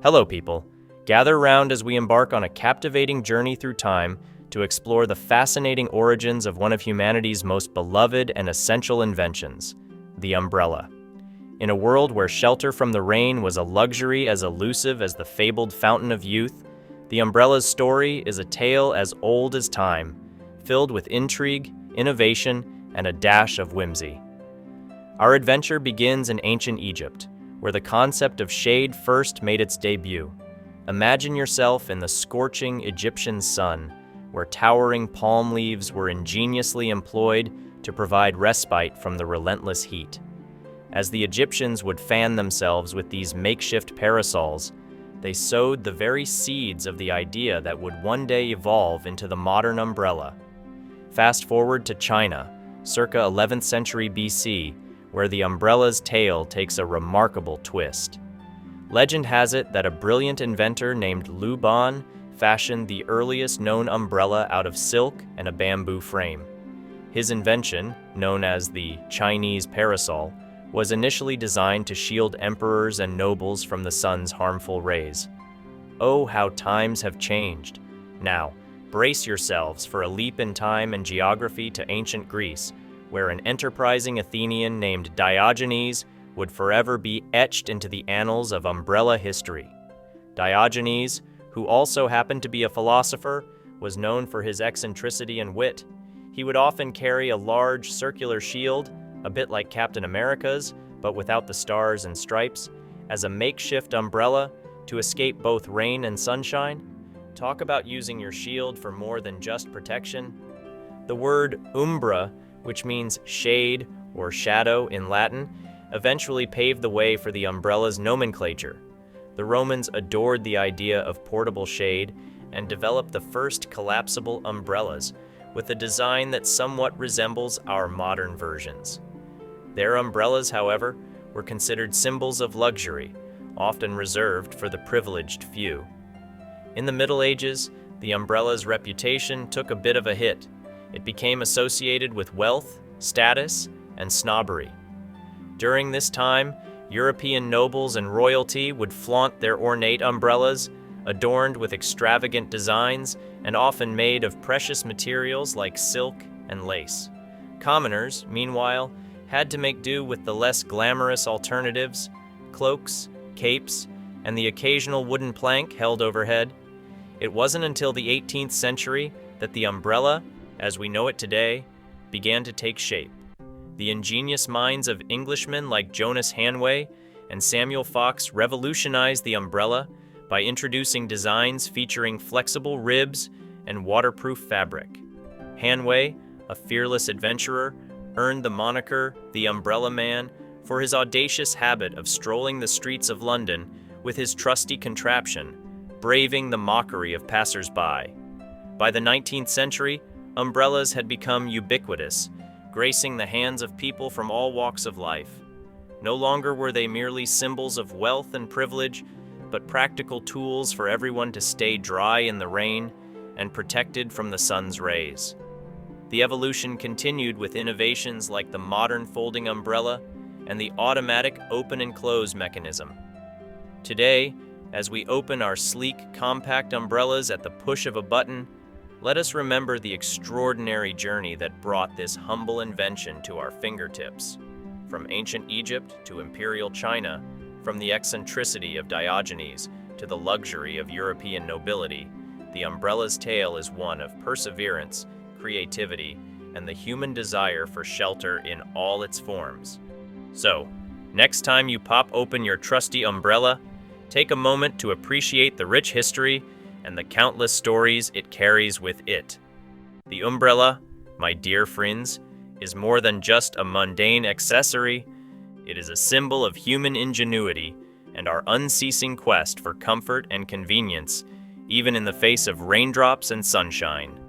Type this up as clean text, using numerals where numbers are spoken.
Hello, people. Gather round as we embark on a captivating journey through time to explore the fascinating origins of one of humanity's most beloved and essential inventions, the umbrella. In a world where shelter from the rain was a luxury as elusive as the fabled fountain of youth, the umbrella's story is a tale as old as time, filled with intrigue, innovation, and a dash of whimsy. Our adventure begins in ancient Egypt, where the concept of shade first made its debut. Imagine yourself in the scorching Egyptian sun, where towering palm leaves were ingeniously employed to provide respite from the relentless heat. As the Egyptians would fan themselves with these makeshift parasols, they sowed the very seeds of the idea that would one day evolve into the modern umbrella. Fast forward to China, circa 11th century BC, where the umbrella's tale takes a remarkable twist. Legend has it that a brilliant inventor named Lu Ban fashioned the earliest known umbrella out of silk and a bamboo frame. His invention, known as the Chinese parasol, was initially designed to shield emperors and nobles from the sun's harmful rays. Oh, how times have changed. Now, brace yourselves for a leap in time and geography to ancient Greece, where an enterprising Athenian named Diogenes would forever be etched into the annals of umbrella history. Diogenes, who also happened to be a philosopher, was known for his eccentricity and wit. He would often carry a large circular shield, a bit like Captain America's, but without the stars and stripes, as a makeshift umbrella to escape both rain and sunshine. Talk about using your shield for more than just protection. The word umbra, which means shade or shadow in Latin, eventually paved the way for the umbrella's nomenclature. The Romans adored the idea of portable shade and developed the first collapsible umbrellas with a design that somewhat resembles our modern versions. Their umbrellas, however, were considered symbols of luxury, often reserved for the privileged few. In the Middle Ages, the umbrella's reputation took a bit of a hit. It became associated with wealth, status, and snobbery. During this time, European nobles and royalty would flaunt their ornate umbrellas, adorned with extravagant designs and often made of precious materials like silk and lace. Commoners, meanwhile, had to make do with the less glamorous alternatives, cloaks, capes, and the occasional wooden plank held overhead. It wasn't until the 18th century that the umbrella, as we know it today, began to take shape. The ingenious minds of Englishmen like Jonas Hanway and Samuel Fox revolutionized the umbrella by introducing designs featuring flexible ribs and waterproof fabric. Hanway, a fearless adventurer, earned the moniker the Umbrella Man for his audacious habit of strolling the streets of London with his trusty contraption, braving the mockery of passers-by. By the 19th century, umbrellas had become ubiquitous, gracing the hands of people from all walks of life. No longer were they merely symbols of wealth and privilege, but practical tools for everyone to stay dry in the rain and protected from the sun's rays. The evolution continued with innovations like the modern folding umbrella and the automatic open and close mechanism. Today, as we open our sleek, compact umbrellas at the push of a button, let us remember the extraordinary journey that brought this humble invention to our fingertips. From ancient Egypt to imperial China, from the eccentricity of Diogenes to the luxury of European nobility, the umbrella's tale is one of perseverance, creativity, and the human desire for shelter in all its forms. So, next time you pop open your trusty umbrella, take a moment to appreciate the rich history and the countless stories it carries with it. The umbrella, my dear friends, is more than just a mundane accessory. It is a symbol of human ingenuity and our unceasing quest for comfort and convenience, even in the face of raindrops and sunshine.